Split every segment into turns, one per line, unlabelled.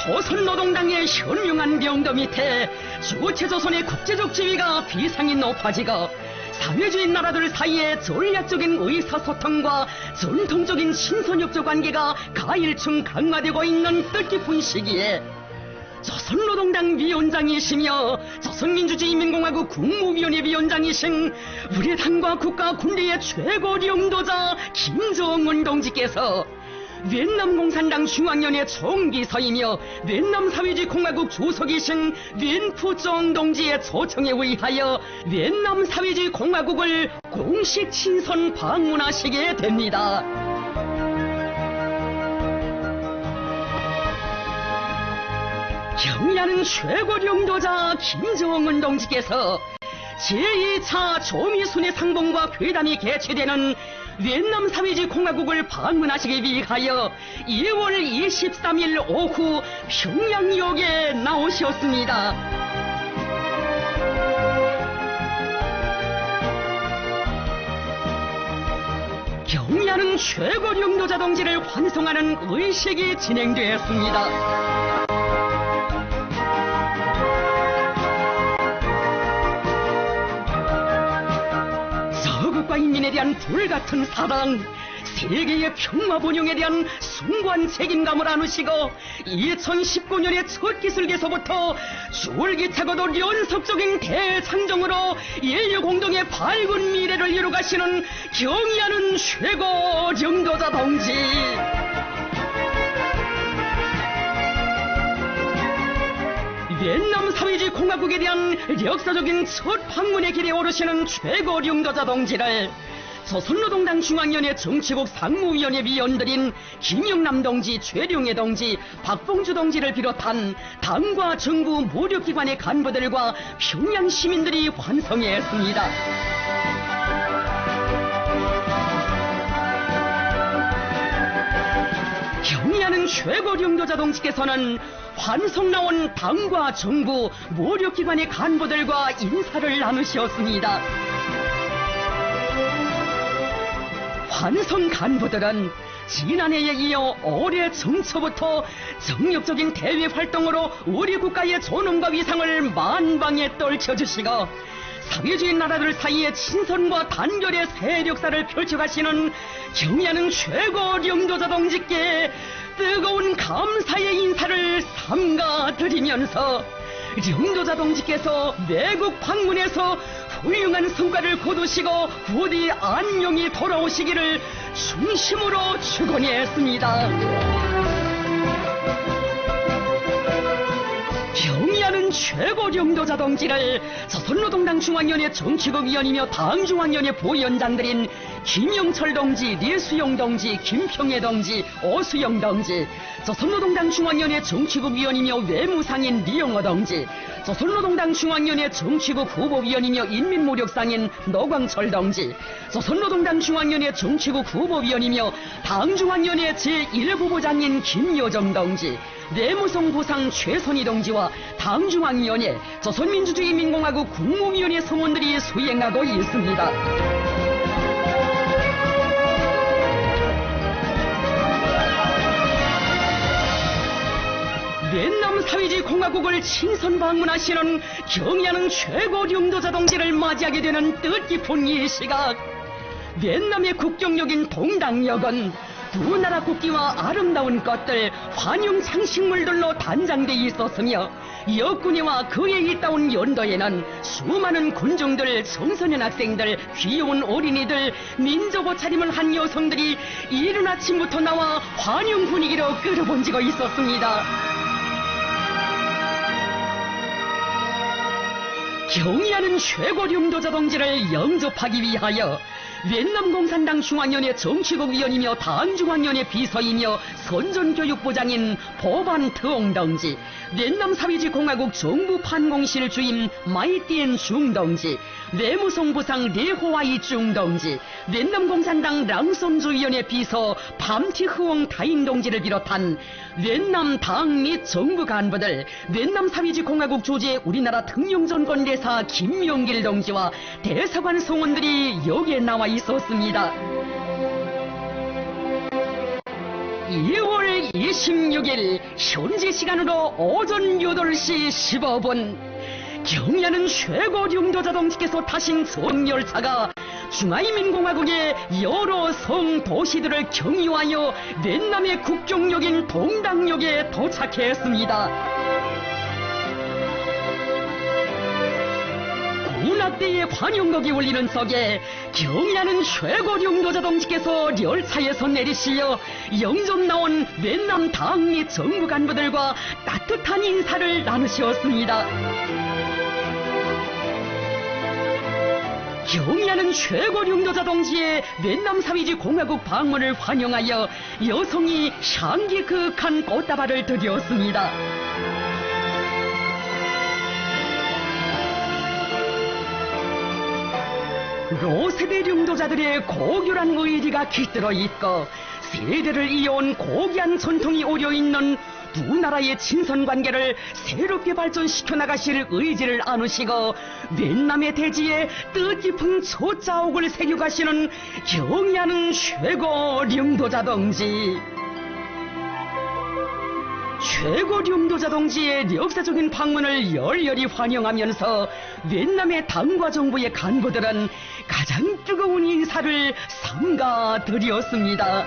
조선노동당의 현명한 병도 밑에 주체조선의 국제적 지위가 비상이 높아지고 사회주의 나라들 사이의 전략적인 의사소통과 전통적인 신선협조 관계가 가일층 강화되고 있는 뜻깊은 시기에 조선노동당 위원장이시며 조선민주주의인민공화국 국무위원회 위원장이신 우리 당과 국가 군대의 최고領導자 김정은 동지께서 위엔남 공산당 중앙위원회 총비서이며 위엔남 사회주의 공화국 주석이신 윈푸종 동지의 초청에 의하여 위엔남 사회주의 공화국을 공식 친선 방문하시게 됩니다. 경의하는 최고領導자 김정은 동지께서 제2차 조미순의 상봉과 회담이 개최되는 위엔남 사회주의 공화국을 방문하시기 위하여 2월 23일 오후 평양역에 나오셨습니다. 경의하는 최고領導자 동지를 환송하는 의식이 진행되었습니다. 인민에 대한 불같은 사랑, 세계의 평화 번영에 대한 숭고한 책임감을 안으시고 2019년의 첫 기술개서부터 줄기차고도 연속적인 대창정으로 인류 공동의 밝은 미래를 이루가시는 경의하는 최고領導자 동지. 위엔남 사회주의 공화국에 대한 역사적인 첫 방문의 길에 오르시는 최고領導자 동지를 조선노동당 중앙위원회 정치국 상무위원회 위원들인 김영남 동지, 최룡해 동지, 박봉주 동지를 비롯한 당과 정부 무력기관의 간부들과 평양 시민들이 환송했습니다. 경의하는 최고領導자 동지께서는 환송 나온 당과 정부, 무력기관의 간부들과 인사를 나누셨습니다. 환송 간부들은 지난해에 이어 올해 정초부터 정력적인 대외 활동으로 우리 국가의 존엄과 위상을 만방에 떨쳐주시고 사회주의 나라들 사이의 친선과 단결의 세력사를 펼쳐가시는 경의하는 최고領導자 동지께 뜨거운 감사의 인사를 삼가드리면서領導자 동지께서 외국 방문에서 훌륭한 성과를 거두시고 부디 안녕히 돌아오시기를 중심으로 축원했습니다. 경의하는 최고領導자 동지를 조선노동당 중앙위원회 정치국위원이며 당중앙위원회 부위원장들인 김영철 동지, 류수용 동지, 김평해 동지, 오수영 동지, 조선노동당 중앙위원회 정치국위원이며 외무상인 리영호 동지, 조선노동당 중앙위원회 정치국 후보위원이며 인민무력상인 노광철 동지, 조선노동당 중앙위원회 정치국 후보위원이며 당중앙위원회 제1부부장인 김여정 동지, 내무성 부상 최선희 동지와 당중앙위원회 조선민주주의인민공화국 국무위원회 성원들이 수행하고 있습니다. 위엔남 사회주의 공화국을 친선 방문하시는 경의하는 최고領導자 동지를 맞이하게 되는 뜻깊은 이 시각, 위엔남의 국경역인 동당역은 두 나라 국기와 아름다운 꽃들, 환영 장식물들로 단장돼 있었으며 역군이와 그에 있다온 연도에는 수많은 군중들, 청소년 학생들, 귀여운 어린이들, 민족 옷차림을 한 여성들이 이른 아침부터 나와 환영 분위기로 끌어본지고 있었습니다. 경의하는 최고領導자 동지를 영접하기 위하여 위엔남 공산당 중앙위원회 정치국위원이며 당중앙위원회 비서이며 선전교육부장인 보반 트옹 동지, 위엔남 사회주의 공화국 정부 판공실 주임 마이티엔 중 동지, 내무성 부상 레호와이 중 동지, 위엔남 공산당 랑손주위원회 비서 밤티흐옹 다인 동지를 비롯한 위엔남 당 및 정부 간부들, 위엔남 사회주의 공화국 주재 우리나라 특령전권 대사 김용길 동지와 대사관 성원들이 여기에 나와 있었습니다. 2월 26일 현지 시간으로 오전 8시 15분 경야는 최고 령도자 동지께서 타신 소형열차가 중화인민공화국의 여러 성 도시들을 경유하여 넷남의 국경역인 동당역에 도착했습니다. 군악대의 환영곡이 울리는 속에 경야는 최고 령도자 동지께서 열차에서 내리시어 영접 나온 넷남 당 및 정부 간부들과 따뜻한 인사를 나누셨습니다. 경야는 최고 령도자 동지의 넷남 사회주의 공화국 방문을 환영하여 여성이 향기 그윽한 꽃다발을 드렸습니다. 로세대 령도자들의 고결한 의리가 깃들어 있고 세대를 이어온 고귀한 전통이 오려있는 두 나라의 친선관계를 새롭게 발전시켜 나가실 의지를 안으시고 넷남의 대지에 뜻깊은 초자옥을 새겨가시는 경야는 최고 령도자 동지. 최고 령도자 동지의 역사적인 방문을 열렬히 환영하면서 넷남의 당과 정부의 간부들은 가장 뜨거운 인사를 삼가 드렸습니다.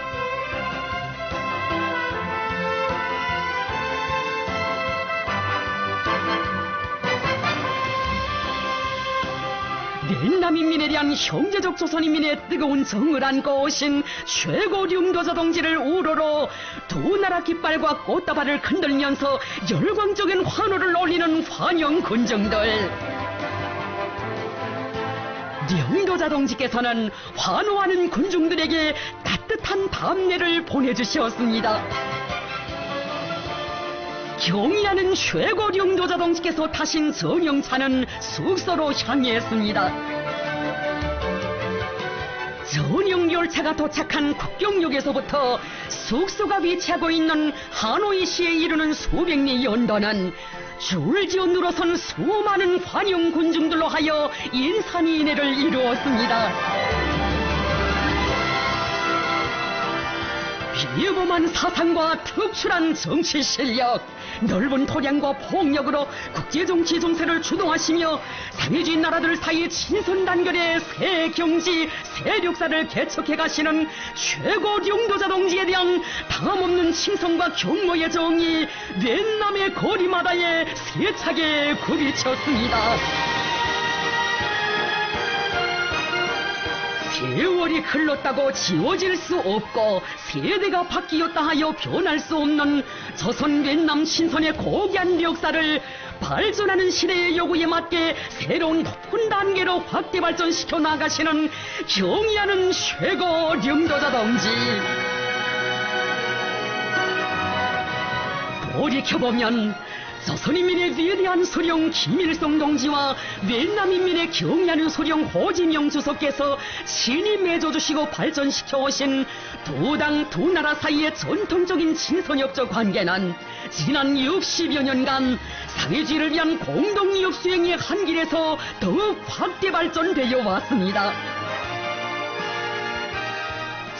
넷남인민에 대한 형제적 조선인민의 뜨거운 정을 안고 오신 최고 령도자 동지를 우러러 두 나라 깃발과 꽃다발을 흔들면서 열광적인 환호를 올리는 환영 군중들. 령도자 동지께서는 환호하는 군중들에게 따뜻한 답례를 보내주셨습니다. 경야는 최고 령도자 동지께서 타신 전용차는 숙소로 향했습니다. 전용열차가 도착한 국경역에서부터 숙소가 위치하고 있는 하노이시에 이르는 수백 리 연도는 줄지어 늘어선 수많은 환영 군중들로 하여 인산인해를 이루었습니다. 비범한 사상과 특출한 정치 실력, 넓은 토량과 폭력으로 국제정치 정세를 주도하시며 상위주의 나라들 사이 친선단결의 새 경지, 새 역사를 개척해 가시는 최고 령도자 동지에 대한 다함없는 칭송과 경모의 정이 넷남의 거리마다에 세차게 굽이쳤습니다. 세월이 흘렀다고 지워질 수 없고 세대가 바뀌었다 하여 변할 수 없는 조선 넷남 신선의 고귀한 역사를 발전하는 시대의 요구에 맞게 새로운 높은 단계로 확대 발전시켜 나가시는 경의하는 최고 령도자 동지. 돌이켜보면 조선인민의 위대한 소령 김일성 동지와 넷남인민의 경의하는 소령 호진영 주석께서 친히 맺어주시고 발전시켜 오신 두 당 두 나라 사이의 전통적인 친선협조 관계는 지난 60여 년간 사회주의를 위한 공동이익 수행의 한 길에서 더욱 확대 발전되어 왔습니다.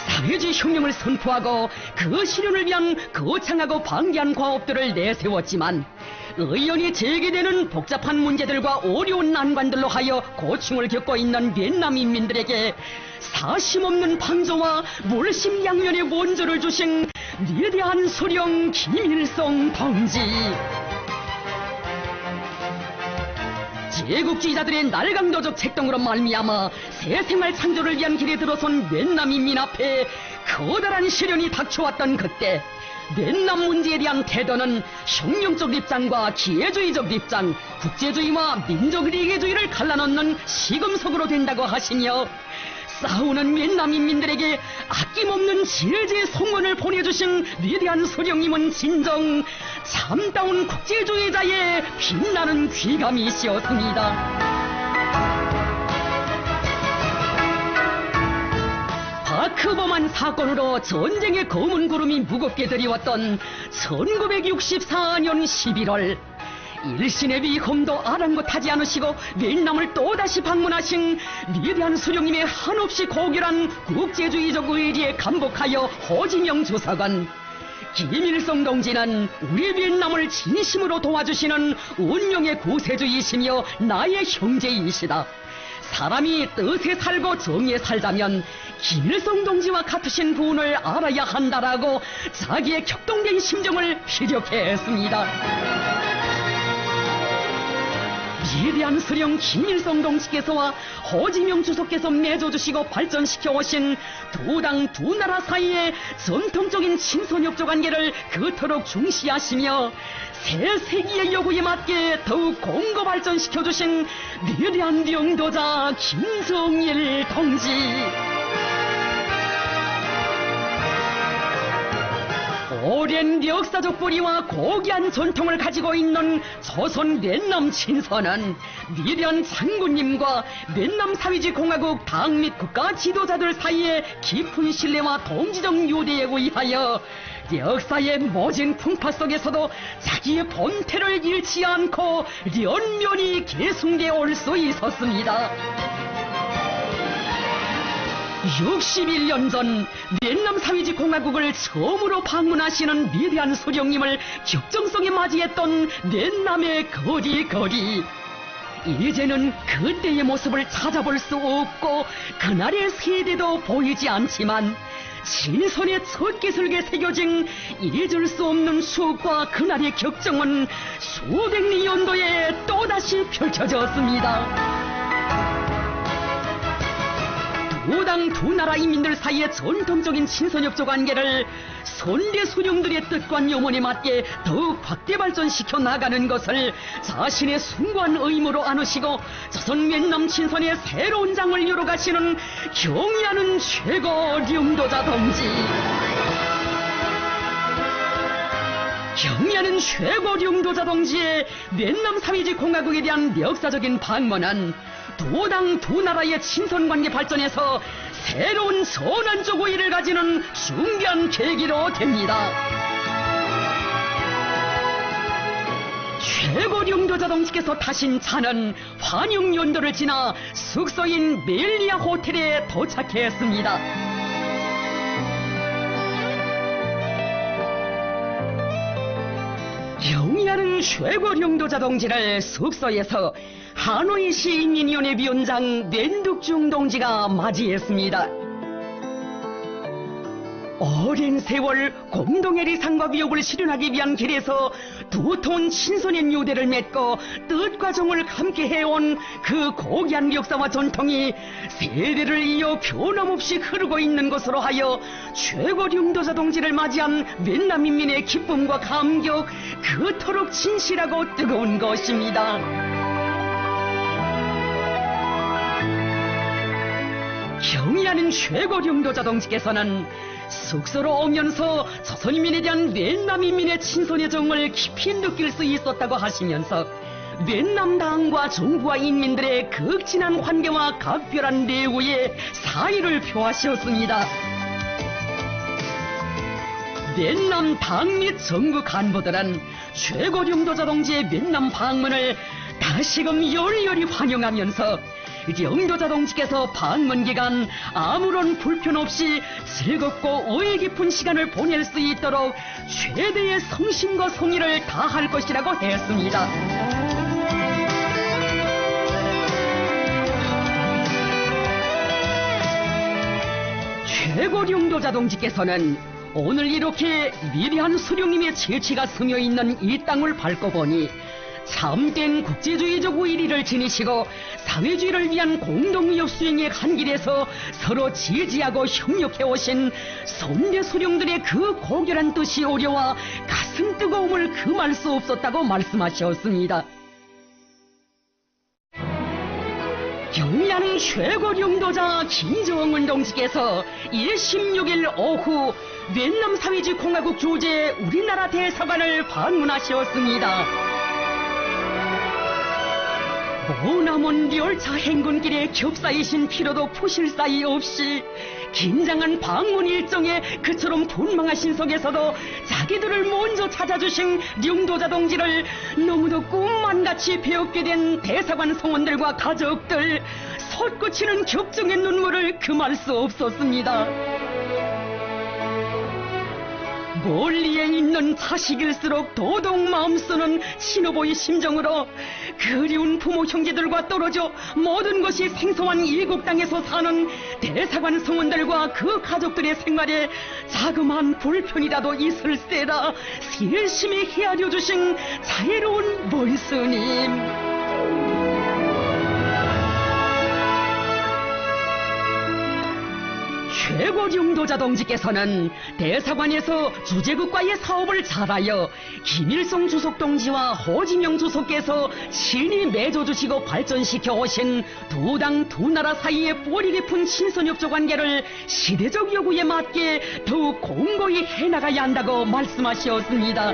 사회주의 혁명을 선포하고 그 실현을 위한 거창하고 방대한 과업들을 내세웠지만 의연히 제기되는 복잡한 문제들과 어려운 난관들로 하여 고충을 겪고 있는 넷남 인민들에게 사심없는 방조와 몰심양면의 원조를 주신 위대한 소령 김일성 동지. 제국주의자들의 날강도적 책동으로 말미암아 새 생활 창조를 위한 길에 들어선 넷남 인민 앞에 커다란 시련이 닥쳐왔던 그때 넷남 문제에 대한 태도는 혁명적 입장과 기회주의적 입장, 국제주의와 민족리계주의를 갈라놓는 시금석으로 된다고 하시며 싸우는 넷남 인민들에게 아낌없는 지혜의 성원을 보내주신 위대한 소령님은 진정 참다운 국제주의자의 빛나는 귀감이시었습니다. 바크범한 사건으로 전쟁의 검은 구름이 무겁게 들이왔던 1964년 11월 일신의 위험도 아랑곳하지 않으시고 넷남을 또다시 방문하신 위대한 수령님의 한없이 고결한 국제주의적 의지에 감복하여 호진영 주석은 김일성 동지는 우리 비엔남을 진심으로 도와주시는 운명의 구세주이시며 나의 형제이시다. 사람이 뜻에 살고 정의에 살자면 김일성 동지와 같으신 분을 알아야 한다라고 자기의 격동된 심정을 피력해 했습니다. 위대한 수령 김일성 동지께서와 호지명 주석께서 맺어주시고 발전시켜 오신 두 당 두 나라 사이의 전통적인 친선협조 관계를 그토록 중시하시며 새 세기의 요구에 맞게 더욱 공고 발전시켜 주신 위대한 영도자 김정일 동지. 오랜 역사적 뿌리와 고귀한 전통을 가지고 있는 조선 뛸남 친서는 위대한 장군님과 뛸남 사회주의 공화국 당 및 국가 지도자들 사이에 깊은 신뢰와 동지적 유대에 의하여 역사의 모진 풍파 속에서도 자기의 본태를 잃지 않고 연면이 계승되어 올 수 있었습니다. 61년 전 뛸남 사회주의 공화국을 처음으로 방문하시는 위대한 수령님을 격정성에 맞이했던 뛸남의 거리. 이제는 그때의 모습을 찾아볼 수 없고 그날의 세대도 보이지 않지만 신선의 첫 기술에 새겨진 잊을 수 없는 추억과 그날의 격정은 수백 리 연도에 또다시 펼쳐졌습니다. 두 당 두 나라 인민들 사이의 전통적인 친선협조 관계를 선대 수령들의 뜻과 염원에 맞게 더욱 확대 발전시켜 나가는 것을 자신의 숭고한 의무로 안으시고 조선 뛸남 친선의 새로운 장을 이뤄가시는 경의하는 최고 영도자 동지. 경의하는 최고 영도자 동지의 뛸남 사회주의 공화국에 대한 역사적인 방문은 두 당 두 나라의 친선관계 발전에서 새로운 선언적 의의를 가지는 중요한 계기로 됩니다. 최고 영도자 동지께서 타신 차는 환영연도를 지나 숙소인 멜리아 호텔에 도착했습니다. 경의하는 최고 영도자 동지를 숙소에서 하노이 시인민위원회 위원장 렌득중 동지가 맞이했습니다. 오랜 세월 공동의 리상과 위협을 실현하기 위한 길에서 두터운 친선의 유대를 맺고 뜻과 정을 함께 해온 그 고귀한 역사와 전통이 세대를 이어 변함없이 흐르고 있는 것으로 하여 최고 영도자 동지를 맞이한 뛸남 인민의 기쁨과 감격 그토록 진실하고 뜨거운 것입니다. 경의하는 최고 영도자 동지께서는 숙소로 오면서 조선인민에 대한 뛸남 인민의 친선의 정을 깊이 느낄 수 있었다고 하시면서 뛸남 당과 정부와 인민들의 극진한 환경과 각별한 내우의 사의를 표하셨습니다. 뛸남 당 및 정부 간부들은 최고 영도자 동지의 뛸남 방문을 다시금 열렬히 환영하면서 영도자 동지께서 방문 기간 아무런 불편 없이 즐겁고 의의 깊은 시간을 보낼 수 있도록 최대의 성심과 성의를 다할 것이라고 했습니다. 최고 영도자 동지께서는 오늘 이렇게 위대한 수령님의 재치가 스며있는 이 땅을 밟고 보니 참된 국제주의적 의리를 지니시고 사회주의를 위한 공동위협 수행의 한 길에서 서로 지지하고 협력해 오신 선대 수령들의 그 고결한 뜻이 오려와 가슴 뜨거움을 금할 수 없었다고 말씀하셨습니다. 경의하는 최고 영도자 김정은 동지께서 16일 오후 뛸남 사회주의 공화국 주재 우리나라 대사관을 방문하셨습니다. 머나먼 열차 행군길에 겹싸이신 피로도 푸실 사이 없이 긴장한 방문 일정에 그처럼 분망하신 속에서도 자기들을 먼저 찾아주신 영도자 동지를 너무도 꿈만같이 배웠게 된 대사관 성원들과 가족들 솟구치는 격정의 눈물을 금할 수 없었습니다. 멀리에 있는 자식일수록 더더욱 마음 쓰는 신호보의 심정으로 그리운 부모 형제들과 떨어져 모든 것이 생소한 이국 땅에서 사는 대사관 성원들과 그 가족들의 생활에 자그마한 불편이라도 있을세라 열심히 헤아려 주신 자애로운 원스님. 최고령도자 동지께서는 대사관에서 주재국과의 사업을 잘하여 김일성 주석 동지와 호지명 주석께서 친히 맺어주시고 발전시켜 오신 두 당 두 나라 사이의 뿌리 깊은 친선협조 관계를 시대적 요구에 맞게 더욱 공고히 해나가야 한다고 말씀하셨습니다.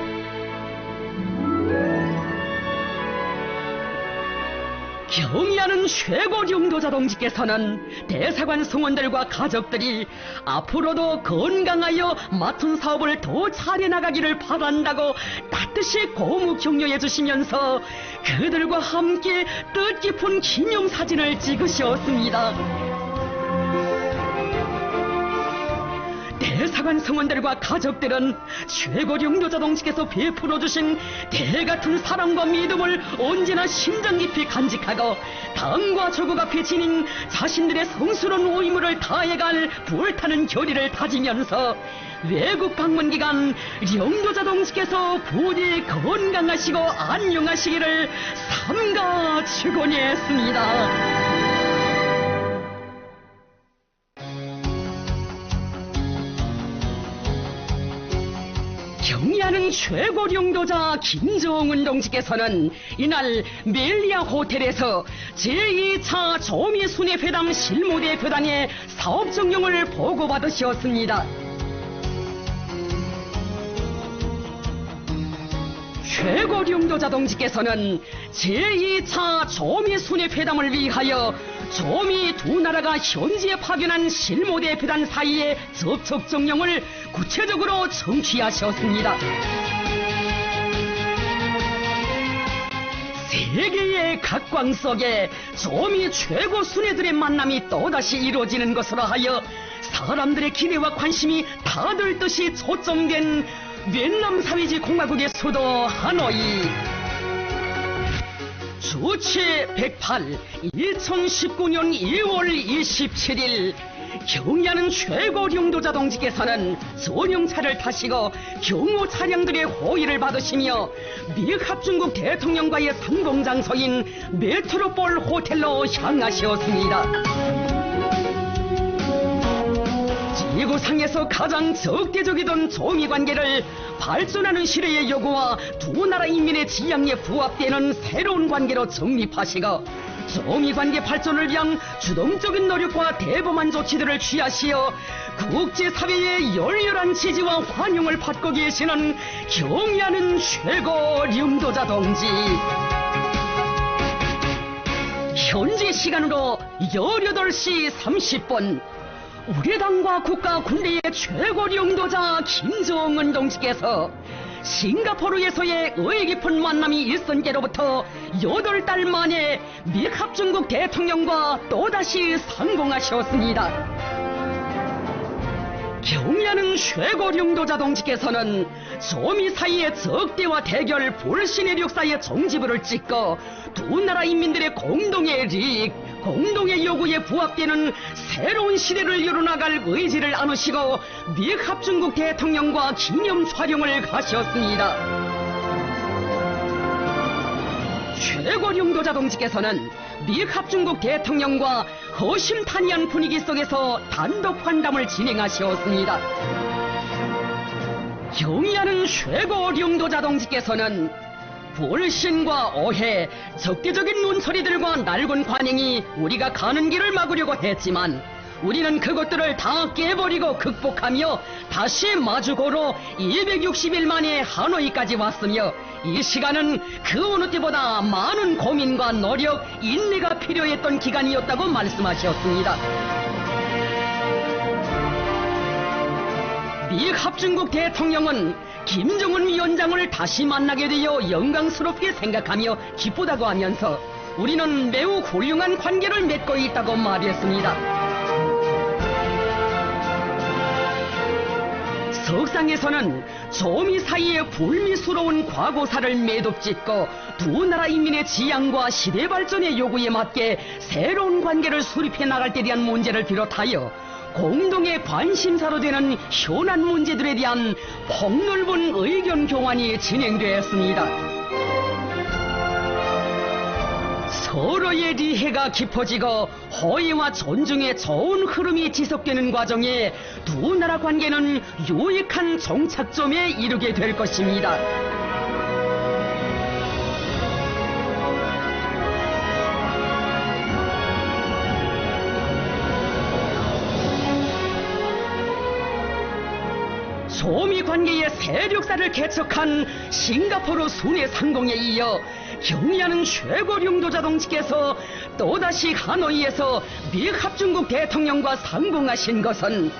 경의하는 최고령도자 동지께서는 대사관 성원들과 가족들이 앞으로도 건강하여 맡은 사업을 더 잘해나가기를 바란다고 따뜻이 고무 격려해 주시면서 그들과 함께 뜻깊은 기념사진을 찍으셨습니다. 대사관 성원들과 가족들은 최고령도자 동지께서 베풀어 주신 대같은 사랑과 믿음을 언제나 심장 깊이 간직하고 당과 조국 앞에 지닌 자신들의 성스러운 의무를 다해갈 불타는 결의를 다지면서 외국 방문 기간 령도자 동지께서 부디 건강하시고 안녕하시기를 삼가 축원했습니다. 경의하는 최고령도자 김정은 동지께서는 이날 멜리아 호텔에서 제2차 조미순회회담 실무대표단의 사업 정령을 보고받으셨습니다. 최고령도자 동지께서는 제2차 조미순회회담을 위하여 조미 두 나라가 현지에 파견한 실무대표단 사이의 접촉 정령을 구체적으로 청취하셨습니다. 세계의 각광 속에 조미 최고 순회들의 만남이 또다시 이루어지는 것으로 하여 사람들의 기대와 관심이 다들 듯이 초점된 베트남 사회주의 공화국의 수도 하노이. 주체 108 2019년 2월 27일 경의하는 최고령도자 동지께서는 전용차를 타시고 경호 차량들의 호의를 받으시며 미국 합중국 대통령과의 상봉장소인 메트로폴 호텔로 향하셨습니다. 지구상에서 가장 적대적이던 조미관계를 발전하는 시대의 요구와 두 나라 인민의 지향에 부합되는 새로운 관계로 정립하시고 조미관계 발전을 위한 주동적인 노력과 대범한 조치들을 취하시어 국제사회의 열렬한 지지와 환영을 받고 계시는 경의하는 최고령도자 동지. 현지 시간으로 18시 30분 우리 당과 국가 군대의 최고령도자 김정은 동지께서 싱가포르에서의 의의 깊은 만남이 일선계로부터 8달 만에 미합중국 대통령과 또다시 상봉하셨습니다. 경의하는 최고령도자 동지께서는 조미 사이의 적대와 대결 불신의 역사의 종지부를 찍고 두 나라 인민들의 공동의利益, 공동의 요구에 부합되는 새로운 시대를 이뤄나갈 의지를 안으시고 미합중국 대통령과 기념 촬영을 가셨습니다. 최고령도자 동지께서는 미합중국 대통령과 허심탄회한 분위기 속에서 단독 환담을 진행하셨습니다. 경의하는 최고령도자 동지께서는 불신과 오해, 적대적인 눈소리들과 낡은 관행이 우리가 가는 길을 막으려고 했지만 우리는 그것들을 다 깨버리고 극복하며 다시 마주고로 260일 만에 하노이까지 왔으며 이 시간은 그 어느 때보다 많은 고민과 노력, 인내가 필요했던 기간이었다고 말씀하셨습니다. 미합중국 대통령은 김정은 위원장을 다시 만나게 되어 영광스럽게 생각하며 기쁘다고 하면서 우리는 매우 훌륭한 관계를 맺고 있다고 말했습니다. 석상에서는 조미 사이에 불미스러운 과거사를 매듭짓고 두 나라 인민의 지향과 시대 발전의 요구에 맞게 새로운 관계를 수립해 나갈 때 대한 문제를 비롯하여 공동의 관심사로 되는 현안 문제들에 대한 폭넓은 의견 교환이 진행되었습니다. 서로의 리해가 깊어지고 호의와 존중의 좋은 흐름이 지속되는 과정에 두 나라 관계는 유익한 종착점에 이르게 될 것입니다. 조미 관계의 세력사를 개척한 싱가포르 순회 상공에 이어 경의하는 최고領導者 동지께서 또다시 하노이에서 미합중국 대통령과 상봉하신 것은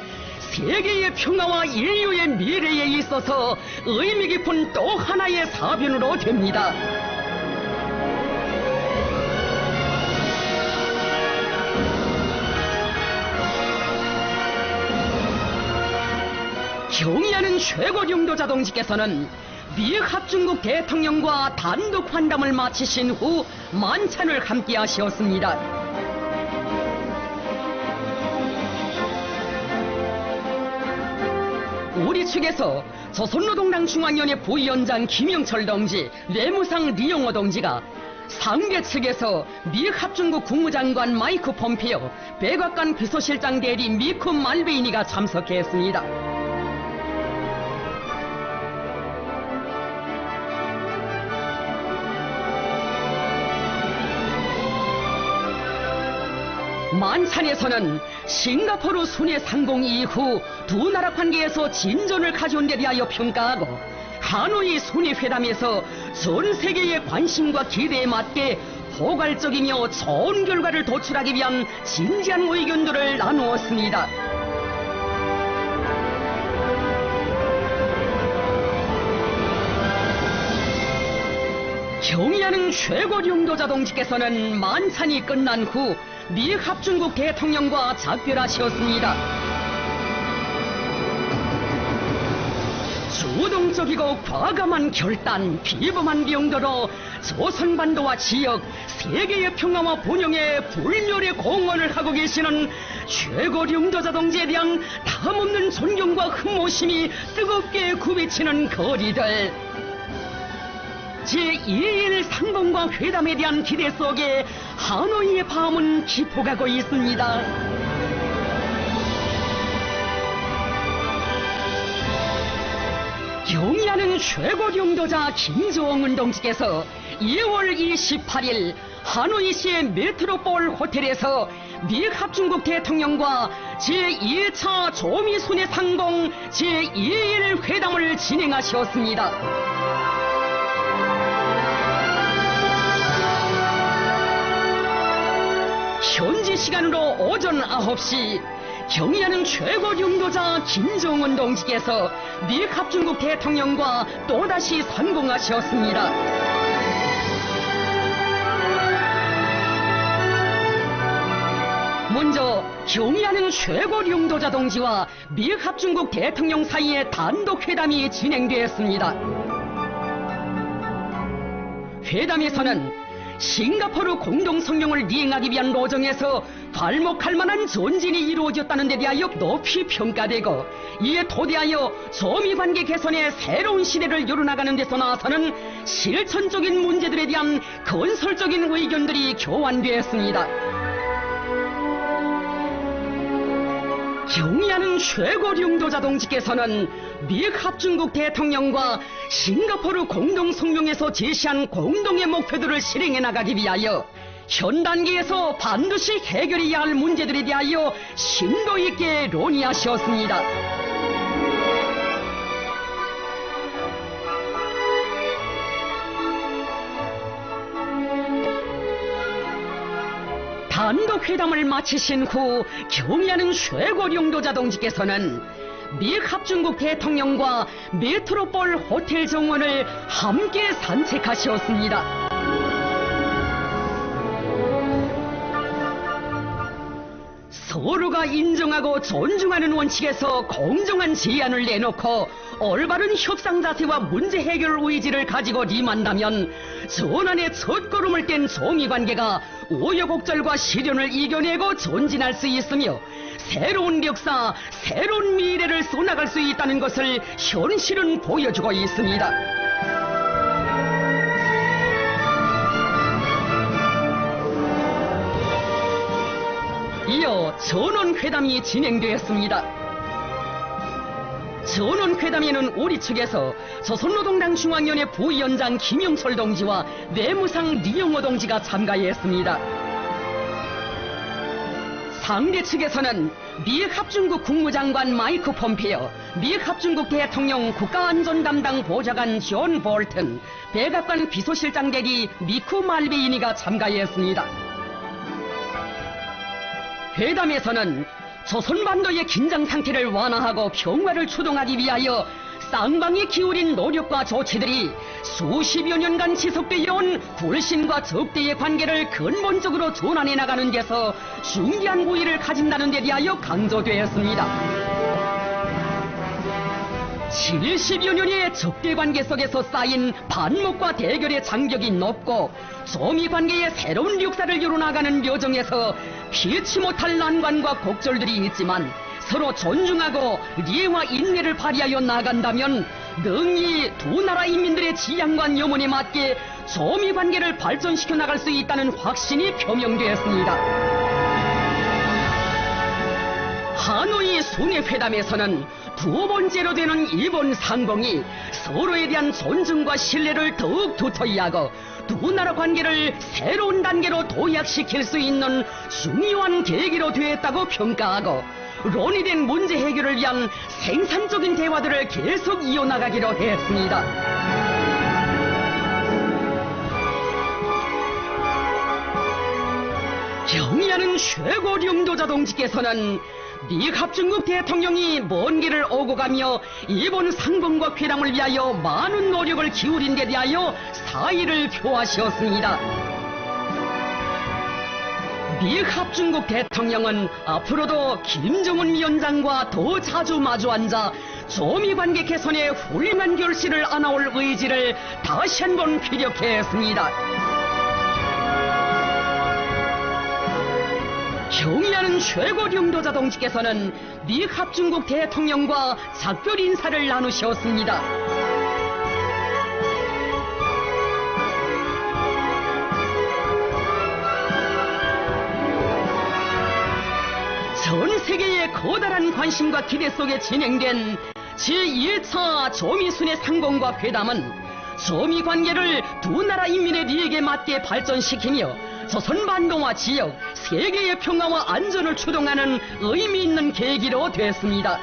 세계의 평화와 인류의 미래에 있어서 의미 깊은 또 하나의 사변으로 됩니다. 경의하는 최고領導者 동지께서는 미합중국 대통령과 단독 환담을 마치신 후 만찬을 함께 하셨습니다. 우리 측에서 조선노동당 중앙위원회 부위원장 김영철 동지, 외무상 리용호 동지가, 상대 측에서 미합중국 국무장관 마이크 폼페오, 백악관 비서실장 대리 미크 말베이니가 참석했습니다. 만찬에서는 싱가포르 순회 상공 이후 두 나라 관계에서 진전을 가져온 데 대하여 평가하고 하노이 순회 회담에서 전 세계의 관심과 기대에 맞게 포괄적이며 좋은 결과를 도출하기 위한 진지한 의견들을 나누었습니다. 경의하는 최고領導者 동지께서는 만찬이 끝난 후 미합중국 대통령과 작별하셨습니다. 주동적이고 과감한 결단, 비범한 용도로 조선반도와 지역, 세계의 평화와 번영에 불멸의 공헌을 하고 계시는 최고領導者 동지에 대한 탐없는 존경과 흠모심이 뜨겁게 굽이치는 거리들. 제2일 상봉과 회담에 대한 기대 속에 하노이의 밤은 깊어가고 있습니다. 경의하는 최고領導者 김정은 동지께서 2월 28일 하노이시의 메트로폴 호텔에서 미합중국 대통령과 제2차 조미순회 상봉 제2일 회담을 진행하셨습니다. 현지 시간으로 오전 9시 경의하는 최고領導者 김정은 동지께서 미합중국 대통령과 또다시 상봉하셨습니다. 먼저 경의하는 최고領導者 동지와 미합중국 대통령 사이의 단독 회담이 진행되었습니다. 회담에서는 싱가포르 공동성명을 이행하기 위한 로정에서 발목할 만한 전진이 이루어졌다는 데 대하여 높이 평가되고, 이에 토대하여 조미관계 개선의 새로운 시대를 열어나가는 데서 나서는 실천적인 문제들에 대한 건설적인 의견들이 교환되었습니다. 경의하는 최고領導者 동지께서는 미합중국 대통령과 싱가포르 공동성명에서 제시한 공동의 목표들을 실행해 나가기 위하여 현 단계에서 반드시 해결해야 할 문제들에 대하여 심도 있게 논의하셨습니다. 단독 회담을 마치신 후 경의하는 최고領導者 동지께서는 미합중국 대통령과 메트로폴 호텔 정원을 함께 산책하셨습니다. 서로가 인정하고 존중하는 원칙에서 공정한 제안을 내놓고 올바른 협상 자세와 문제 해결 의지를 가지고 임한다면 전환의 첫걸음을 뗀 조미관계가 우여곡절과 시련을 이겨내고 전진할 수 있으며 새로운 역사, 새로운 미래를 쏘나갈 수 있다는 것을 현실은 보여주고 있습니다. 이어 전원회담이 진행되었습니다. 전원회담에는 우리 측에서 조선노동당 중앙위원회 부위원장 김영철 동지와 내무상 리영호 동지가 참가했습니다. 상대 측에서는 미국 합중국 국무장관 마이크 폼페이오, 미국 합중국 대통령 국가안전담당 보좌관 존 볼튼, 백악관 비서실장 대리 미쿠 말베이니가 참가했습니다. 회담에서는 조선반도의 긴장 상태를 완화하고 평화를 추동하기 위하여 쌍방이 기울인 노력과 조치들이 수십여 년간 지속되어 온 불신과 적대의 관계를 근본적으로 전환해 나가는 데서 중요한 우위를 가진다는 데 대하여 강조되었습니다. 70여 년의 적대 관계 속에서 쌓인 반목과 대결의 장벽이 높고 조미 관계의 새로운 역사를 이뤄나가는 여정에서 피치 못할 난관과 곡절들이 있지만 서로 존중하고 리와 인내를 발휘하여 나간다면 능히 두 나라 인민들의 지향과 염원에 맞게 조미 관계를 발전시켜 나갈 수 있다는 확신이 표명되었습니다. 하노이 순회회담에서는 두 번째로 되는 일본 상봉이 서로에 대한 존중과 신뢰를 더욱 두터이 하고 두 나라 관계를 새로운 단계로 도약시킬 수 있는 중요한 계기로 되었다고 평가하고 논의된 문제 해결을 위한 생산적인 대화들을 계속 이어나가기로 했습니다. 경의하는 최고領導者 동지께서는 미국 합중국 대통령이 먼 길을 오고 가며 일본 상봉과 회담을 위하여 많은 노력을 기울인 데 대하여 사의를 표하셨습니다. 미국 합중국 대통령은 앞으로도 김정은 위원장과 더 자주 마주 앉아 조미 관계 개선에 훌륭한 결실을 안아올 의지를 다시 한번 피력했습니다. 경의하는 최고領導者 동지께서는 미국 합중국 대통령과 작별 인사를 나누셨습니다. 전 세계의 커다란 관심과 기대 속에 진행된 제2차 조미순회 상봉과 회담은 조미 관계를 두 나라 인민의利益에 맞게 발전시키며 조선반도와 지역, 세계의 평화와 안전을 추동하는 의미 있는 계기로 됐습니다.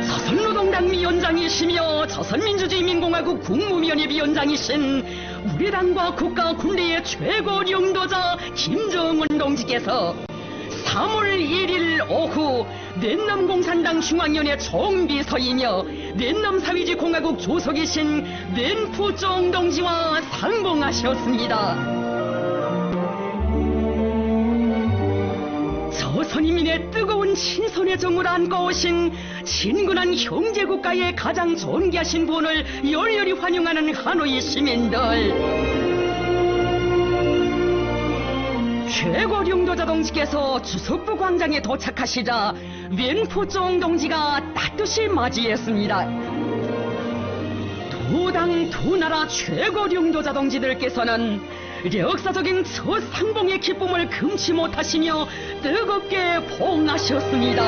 조선노동당 위원장이시며 조선민주주의인민공화국 국무위원회 위원장이신 우리 당과 국가 군대의 최고領導者 김정은 동지께서 3월 1일 오후 랜남공산당 중앙위원회 총비서이며 랜남사회주의공화국 주석이신 랜푸종 동지와 상봉하셨습니다. 조선인민의 뜨거운 신선의 정을 안고 오신 친근한 형제국가의 가장 존귀하신 분을 열렬히 환영하는 하노이 시민들, 최고領導者 동지께서 주석부 광장에 도착하시자 웬푸종 동지가 따뜻이 맞이했습니다. 두 당 두 나라 최고領導者 동지들께서는 역사적인 첫 상봉의 기쁨을 금치 못하시며 뜨겁게 포옹하셨습니다.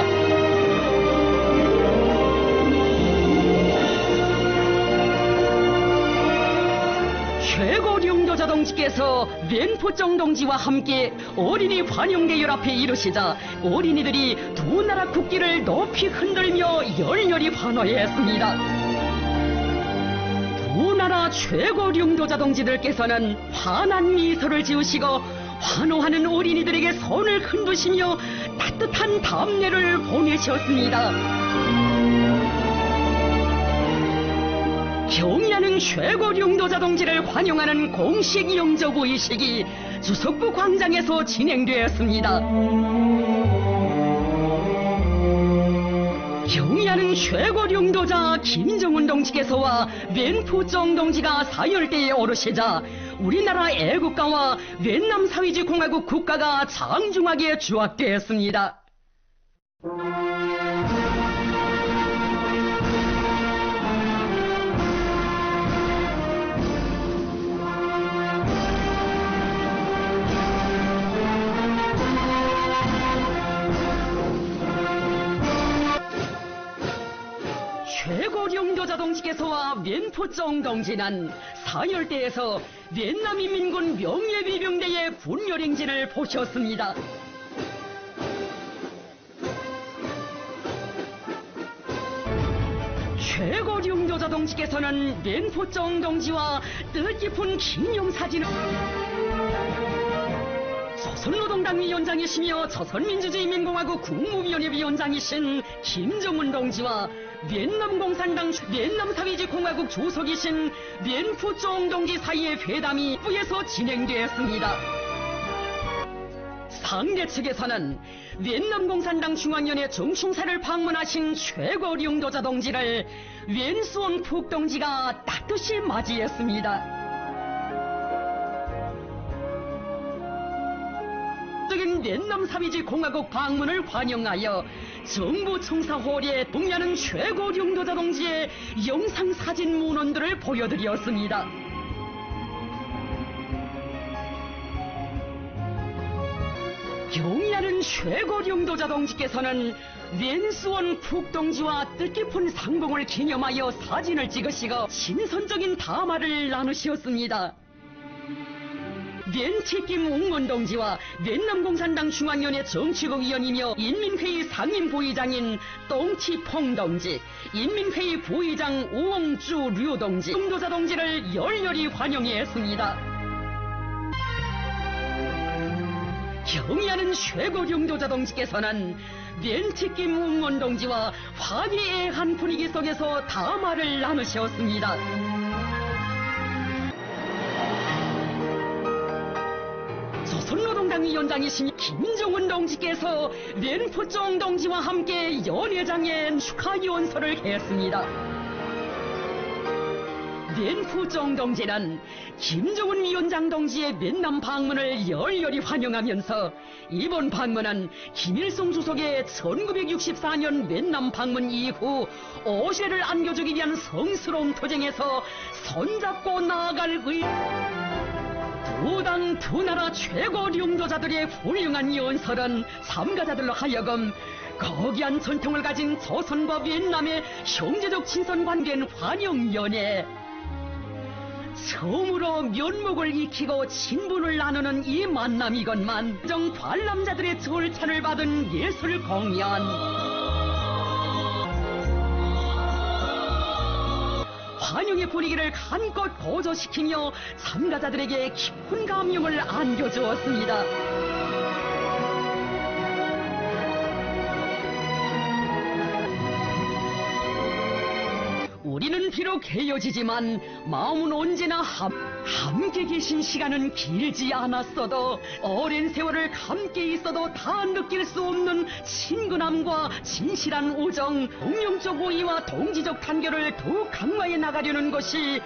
최고領導者 동지께서 웬푸종 동지와 함께 어린이 환영대열 앞에 이르시자 어린이들이 두 나라 국기를 높이 흔들며 열렬히 환호했습니다. 두 나라 최고領導者 동지들께서는 환한 미소를 지으시고 환호하는 어린이들에게 손을 흔드시며 따뜻한 담례를 보내셨습니다. 경의하는 최고 용도자 동지를 환영하는 공식 영접의식이 주석부 광장에서 진행되었습니다. 경의하는 최고 용도자 김정은 동지께서와 웬푸정 동지가 사열대에 오르시자 우리나라 애국가와 웬남 사회주의공화국 국가가 장중하게 주악되었습니다. 최고 용도자 동지께서와 웬푸정 동지는 사열대에서 웬남인민군 명예위병대의 군열행진을 보셨습니다. 최고 용도자 동지께서는 웬푸정 동지와 뜻깊은 기념사진을 조선노동당 위원장이시며 조선민주주의인민공화국 국무위원회 위원장이신 김정은 동지와 웬남공산당 웬남사회주의공화국 주석이신 웬푸정 동지 사이의 회담이 부에서 진행되었습니다. 상대 측에서는 웬남공산당 중앙위원회 정충사를 방문하신 최고 용도자 동지를 웬수원 푹 동지가 따뜻이 맞이했습니다. 웬남 사회주의공화국 방문을 환영하여 정부 청사홀에 동의하는 최고 용도자 동지의 영상사진 문헌들을 보여드렸습니다. 경의하는 최고 용도자 동지께서는 웬수원 푹 동지와 뜻깊은 상봉을 기념하여 사진을 찍으시고 신선적인 담화를 나누셨습니다. 웬치김 웅원 동지와 웬남공산당 중앙위원회 정치국 위원이며 인민회의 상임부의장인 똥치퐁 동지, 인민회의 부의장 우엉주 류 동지, 용도자 동지를 열렬히 환영했습니다. 경의하는 최고 용도자 동지께서는 웬치김 웅원 동지와 화기애애한 분위기 속에서 담화를 나누셨습니다. 조선노동당 위원장이신 김정은 동지께서 웬푸정 동지와 함께 연회장에 축하연설을 했습니다. 웬푸정 동지는 김정은 위원장 동지의 웬남 방문을 열렬히 환영하면서 이번 방문은 김일성 주석의 1964년 웬남 방문 이후 50회를 안겨주기 위한 성스러운 투쟁에서 손잡고 나아갈 두 당 두 나라 최고 용도자들의 훌륭한 연설은 참가자들로 하여금 거기한 전통을 가진 조선과 웬남의 형제적 친선관계인 환영연에 처음으로 면목을 익히고 친분을 나누는 이 만남이건만 정 관람자들의 절찬을 받은 예술 공연. 환영의 분위기를 한껏 고조시키며 참가자들에게 깊은 감명을 안겨주었습니다. 우리는 비록 헤어지지만 마음은 언제나 함께 계신 시간은 길지 않았어도 오랜 세월을 함께 있어도 다 느낄 수 없는 친근함과 진실한 우정, 동명적 우애와 동지적 단결을 더욱 강화해 나가려는 것이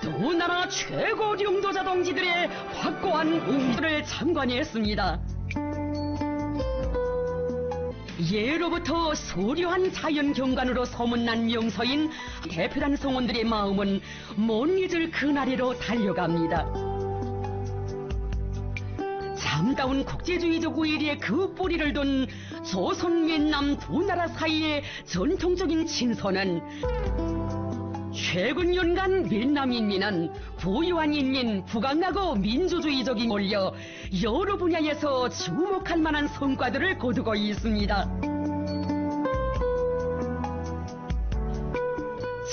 두 나라 최고 용도자 동지들의 확고한 의지를 참관했습니다. 예로부터 소류한 자연경관으로 소문난 명소인 대표단 성원들의 마음은 못 잊을 그날에로 달려갑니다. 참다운 국제주의적 우애의 그 뿌리를 둔 조선, 웬남 두 나라 사이의 전통적인 친선은 최근 연간 웬남 인민은 부유한 인민, 부강하고 민주주의적인 올려 여러 분야에서 주목할 만한 성과들을 거두고 있습니다.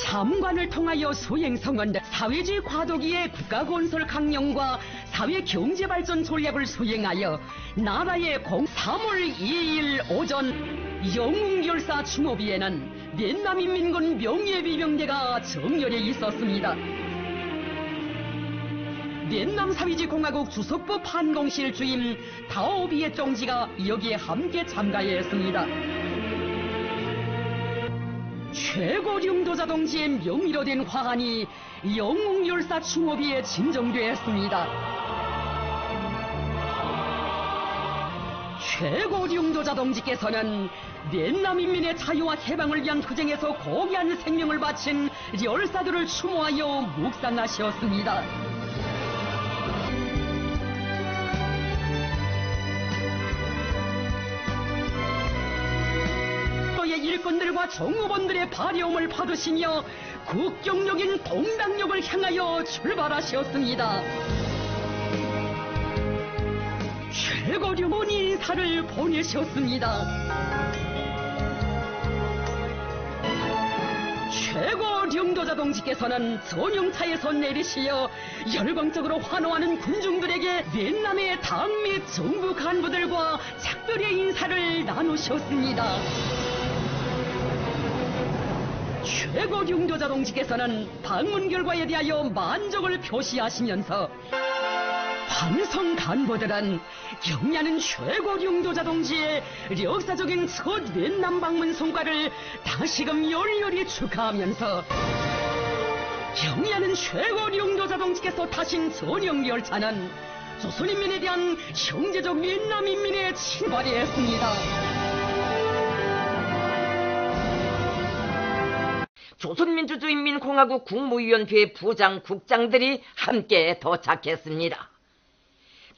참관을 통하여 수행성은 사회주의 과도기의 국가건설 강령과 사회경제발전 전략을 수행하여 나라의 3월 2일 오전 영웅열사 추모비에는 vien남인민군 명예위병대가 정렬해 있었습니다. vien남 사회주의공화국 주석부 판공실 주임 다오비의 정지가 여기에 함께 참가했습니다. 최고령도자 동지의 명의로 된 화환이 영웅열사 추모비에 진정되었습니다. 최고령도자 동지께서는 vien남인민의 자유와 해방을 위한 투쟁에서 고귀한 생명을 바친 열사들을 추모하여 묵상하셨습니다. 일꾼들과 정무원들의 발효움을 받으시며 국경역인 동당역을 향하여 출발하셨습니다. 최고령원 인사를 보내셨습니다. 최고령도자 동지께서는 전용차에서 내리시어 열광적으로 환호하는 군중들에게 vien남의 당 및 정부 간부들과 작별의 인사를 나누셨습니다. 최고령도자 동지께서는 방문 결과에 대하여 만족을 표시하시면서 황성 간부들은 경의하는 최고령도자 동지의 역사적인 첫 vien남 방문 성과를 다시금 열렬히 축하하면서 경의하는 최고령도자 동지께서 타신 전용열차는 조선인민에 대한 형제적 vien남인민의 친발이었습니다.
조선민주주의인민공화국 국무위원회 부장, 국장들이 함께 도착했습니다.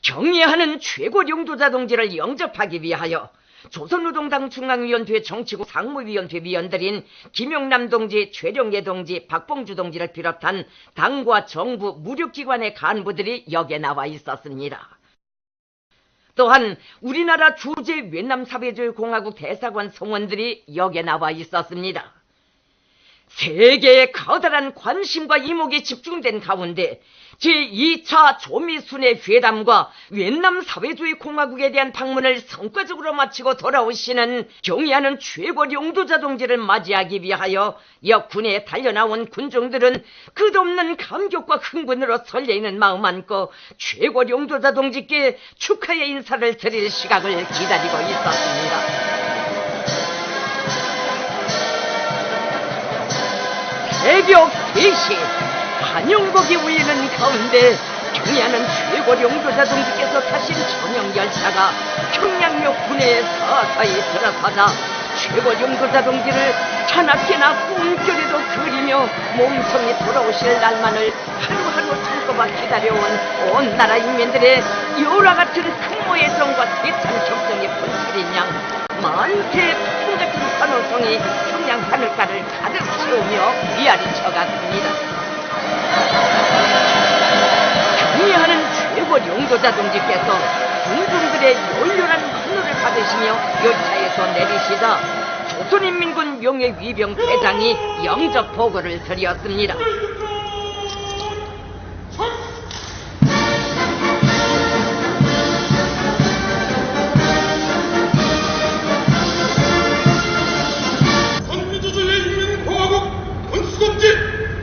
경의하는 최고령도자 동지를 영접하기 위하여 조선노동당 중앙위원회 정치국 상무위원회 위원들인 김용남 동지, 최룡예 동지, 박봉주 동지를 비롯한 당과 정부, 무력기관의 간부들이 역에 나와 있었습니다. 또한 우리나라 주재 vien남 사회주의공화국 대사관 성원들이 역에 나와 있었습니다. 세계의 커다란 관심과 이목이 집중된 가운데 제2차 조미순회 회담과 vien남 사회주의 공화국에 대한 방문을 성과적으로 마치고 돌아오시는 경의하는 최고령도자 동지를 맞이하기 위하여 역군에 달려나온 군중들은 끝없는 감격과 흥분으로 설레이는 마음 안고 최고령도자 동지께 축하의 인사를 드릴 시각을 기다리고 있었습니다. 새벽 3시 한영곡이 울리는 가운데 경의하는 최고령도자 동지께서 타신 전용열차가 평양역 군에 서서히 들어서자 최고령도자 동지를 하나깨나 꿈결에도 그리며 몸성이 돌아오실 날만을 하루하루 참고봐 기다려온 온 나라 인민들의 요라 같은 큰모의 정과 세찬 격정이 분출인 양 만태 폭풍 같은 환호성이 평양 하늘가를 가득 채우며 위아리 쳐갔습니다. 경의하는 최고령도자 동지께서 군중들의 열렬한 환호를 받으시며 열차에서 내리시자 조선인민군 명예위병 대장이 영접 보고를 드렸습니다.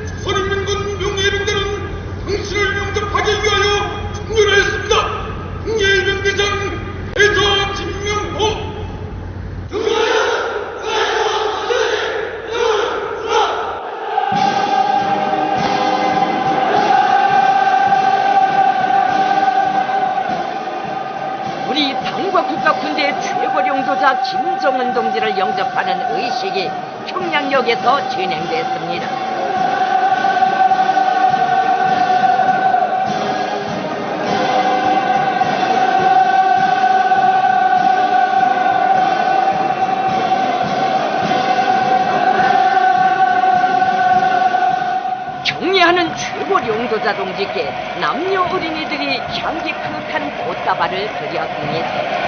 조선인민군 명예위병대는 당신을 영접하기 위하여 정렬하였습니다. 명예위병대장 대저 진명호.
우리 당과 국가 군대의 최고령도자 김정은 동지를 영접하는 의식이 평양역에서 진행됐습니다. 경의하는 최고령도자 동지께 남녀 어린이들이 향기 그윽한 꽃다발을 드렸습니다.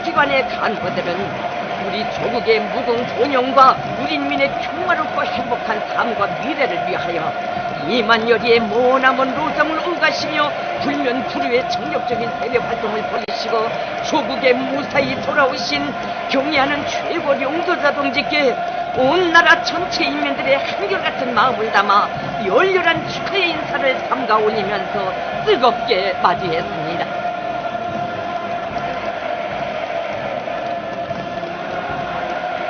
권력기관의 간부들은 우리 조국의 무궁존영과 우리 인민의 평화롭고 행복한 삶과 미래를 위하여 2만여리의 머나먼 로정을 오가시며 불면불후의 정력적인 대외 활동을 벌이시고 조국에 무사히 돌아오신 경의하는 최고 용도자 동지께 온 나라 전체 인민들의 한결같은 마음을 담아 열렬한 축하의 인사를 삼가 올리면서 뜨겁게 맞이했습니다.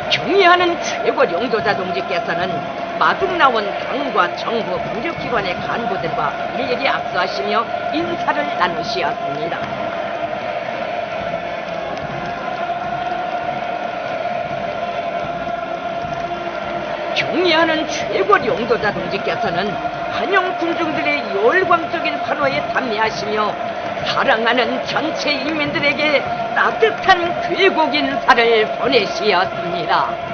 경의하는 최고 용도자 동지께서는 마중 나온 당과 정부 권력기관의 간부들과 일일이 악수하시며 인사를 나누시었습니다. 경의하는 최고 용도자 동지께서는 한영 군중들의 열광적인 환호에 담례하시며 사랑하는 전체 인민들에게 따뜻한 귀국 인사를 보내시었습니다.